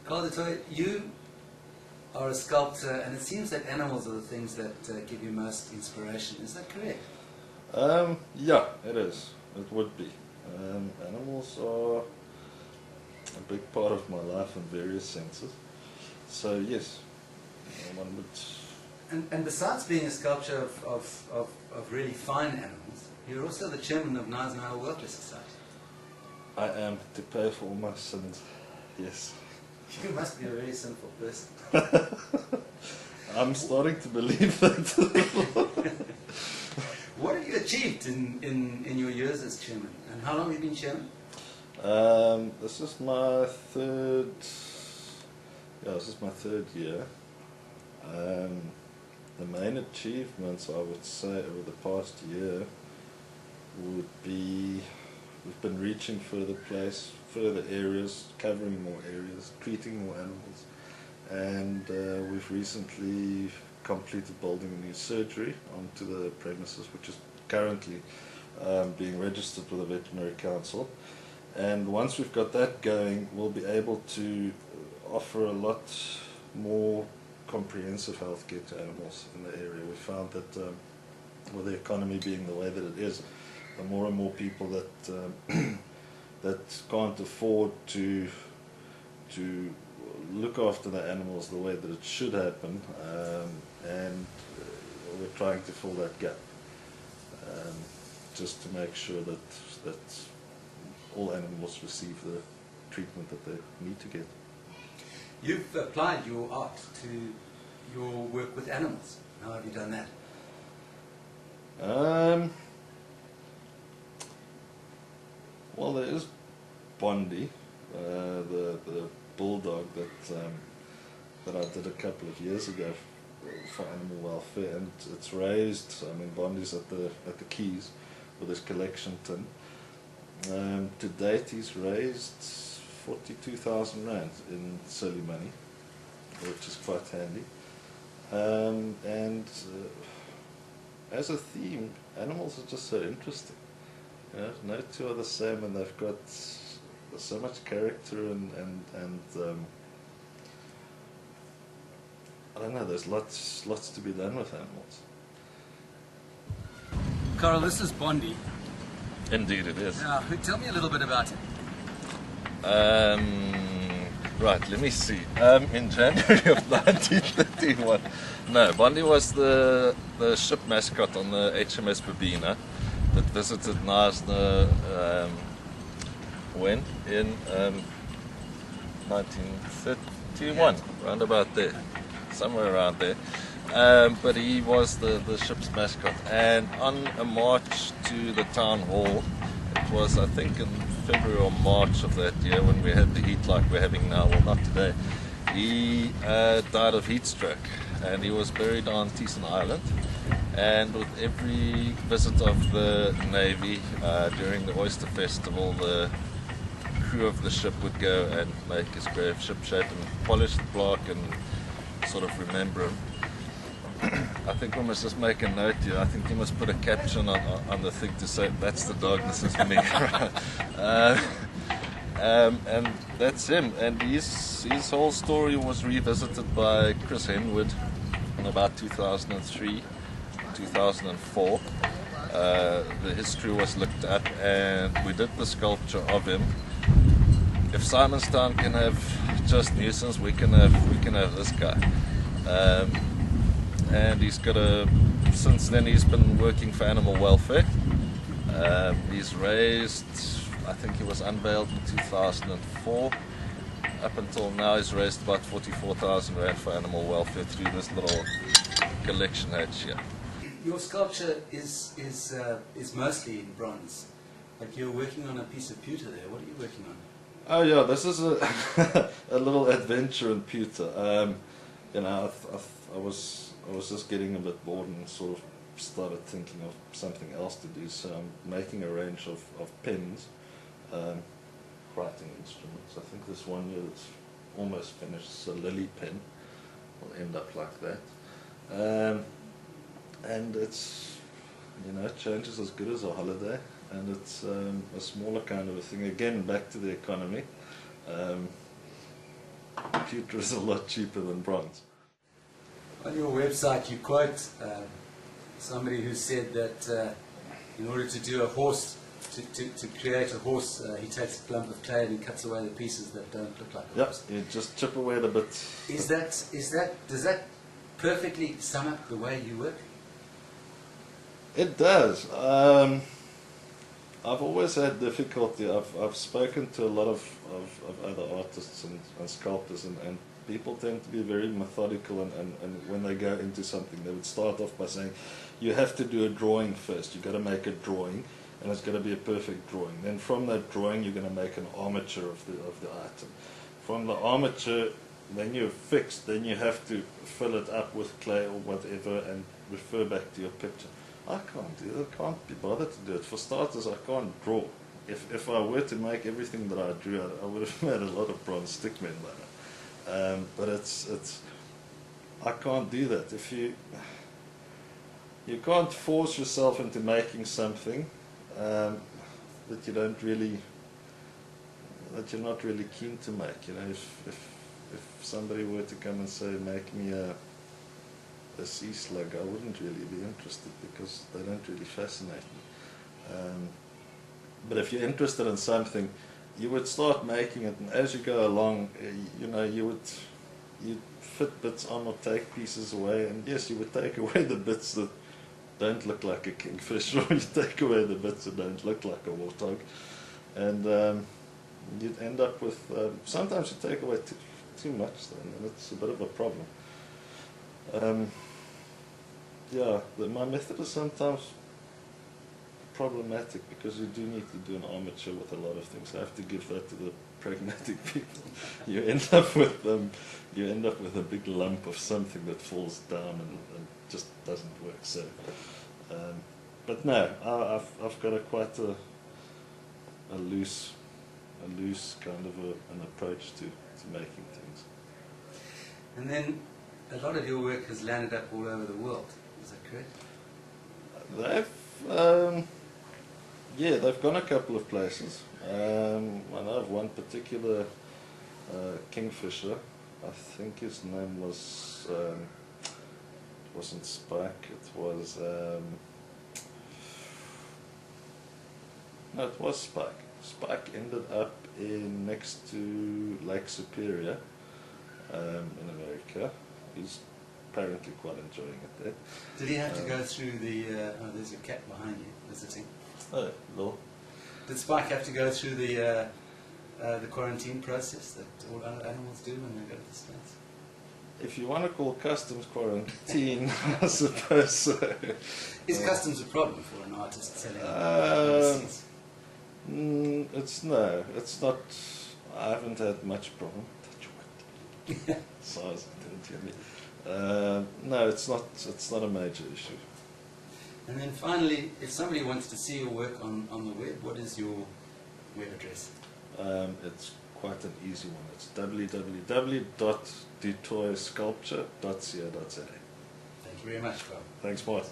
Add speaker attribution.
Speaker 1: Karel du Toit, you are a sculptor, and it seems that animals are the things that give you most inspiration. Is that correct?
Speaker 2: Yeah, it is. It would be. Animals are a big part of my life in various senses. So yes, one would.
Speaker 1: And besides being a sculptor of really fine animals, you're also the chairman of National Welfare Society.
Speaker 2: I am to pay for all my sins. Yes.
Speaker 1: You must be a very sinful person.
Speaker 2: I'm starting to believe that.
Speaker 1: What have you achieved in your years as chairman? And how long have you been chairman?
Speaker 2: This is my third. Yeah, this is my third year. The main achievements, I would say, over the past year would be we've been reaching further areas, covering more areas, treating more animals, and we've recently completed building a new surgery onto the premises, which is currently being registered with the Veterinary Council. And once we've got that going, we'll be able to offer a lot more comprehensive healthcare to animals in the area. We found that with the economy being the way that it is, the more and more people that that can't afford to look after the animals the way that it should happen, and we're trying to fill that gap, just to make sure that all animals receive the treatment that they need to get.
Speaker 1: You've applied your art to your work with animals. How have you done that?
Speaker 2: Well, there is Bondi, the bulldog that I did a couple of years ago for animal welfare, and it's raised. I mean, Bondi's at the Keys with his collection tin. To date, he's raised 42,000 rand in silly money, which is quite handy. And as a theme, animals are just so interesting. You know, no two are the same, and they've got so much character and I don't know. There's lots to be done with animals.
Speaker 1: Karel, this is Bondi.
Speaker 2: Indeed, it is.
Speaker 1: Tell me a little bit about it.
Speaker 2: Right, let me see. In January of 1931, no, Bondi was the ship mascot on the HMS Babina that visited Knysna when? In 1931, round about there, somewhere around there. But he was the ship's mascot, and on a march to the town hall, it was, I think, in February or March of that year when we had the heat like we're having now, well, not today, he died of heat stroke, and he was buried on Teeson Island. And with every visit of the Navy during the Oyster Festival, the crew of the ship would go and make his grave shipshape and polish the plaque and sort of remember him. I think we must just make a note here. I think you must put a caption on the thing to say, "That's the dog, this is me." And that's him. And his whole story was revisited by Chris Henwood in about 2003, 2004. The history was looked at, and we did the sculpture of him. If Simonstown can have just nuisance, we can have this guy. And he's got since then he's been working for animal welfare. He's raised, I think he was unveiled in 2004. Up until now he's raised about 44,000 rand for animal welfare through this little collection hatch here.
Speaker 1: Your sculpture is mostly in bronze, but you're working on a piece of pewter there. What are you working on?
Speaker 2: Oh yeah, this is a little adventure in pewter. You know, I was just getting a bit bored and sort of started thinking of something else to do. So I'm making a range of pens, writing instruments. I think this one here that's almost finished is a lily pen. Will end up like that. And it's, you know, change is as good as a holiday, and it's a smaller kind of a thing. Again, back to the economy. pewter is a lot cheaper than bronze.
Speaker 1: On your website you quote somebody who said that in order to do a horse, to create a horse, he takes a lump of clay and he cuts away the pieces that don't look like a horse.
Speaker 2: You just chip away the bits.
Speaker 1: Does that perfectly sum up the way you work?
Speaker 2: It does. I've always had difficulty. I've spoken to a lot of other artists and sculptors, and people tend to be very methodical, and when they go into something, they would start off by saying, you have to do a drawing first. You've got to make a drawing, and it's got to be a perfect drawing. Then from that drawing, you're going to make an armature of the item. From the armature, then you're fixed. Then you have to fill it up with clay or whatever, and refer back to your picture. I can't do it. I can't be bothered to do it. For starters, I can't draw. If I were to make everything that I drew, I would have made a lot of bronze stickmen by now. But I can't do that. If you can't force yourself into making something that you don't really, that you're not really keen to make. You know, if somebody were to come and say, make me a sea slug, I wouldn't really be interested because they don't really fascinate me. But if you're interested in something, you would start making it, and as you go along, you know, you'd fit bits on or take pieces away, and yes, you would take away the bits that don't look like a kingfisher, or you take away the bits that don't look like a warthog, and you'd end up with, sometimes you take away too much then, and it's a bit of a problem. Yeah, my method is sometimes problematic because you do need to do an armature with a lot of things. I have to give that to the pragmatic people. You end up with a big lump of something that falls down and just doesn't work. So, but no, I've got quite a loose kind of an approach to making things.
Speaker 1: And then a lot of your work has landed up all over the world. Is that correct? They've gone a couple of places. I know of one particular kingfisher. I think his name was, it wasn't Spike, it was, no, it was Spike. Spike ended up next to Lake Superior in America. He's apparently quite enjoying it there. Did he have to go through the, there's a cat behind you visiting.
Speaker 2: Oh, no.
Speaker 1: Did Spike have to go through the quarantine process that all other animals do when they go to the States?
Speaker 2: If you want to call customs quarantine, I suppose so.
Speaker 1: Is customs a problem for an artist selling overseas?
Speaker 2: It's not. I haven't had much problem. Hatchuel. Size, didn't hear me. No, it's not a major issue.
Speaker 3: And then finally, if somebody wants to see your work on the web, what is your web address?
Speaker 2: It's quite an easy one. It's www.dutoitsculpture.co.za.
Speaker 3: Thank you very much, Karel.
Speaker 2: Thanks, Mart.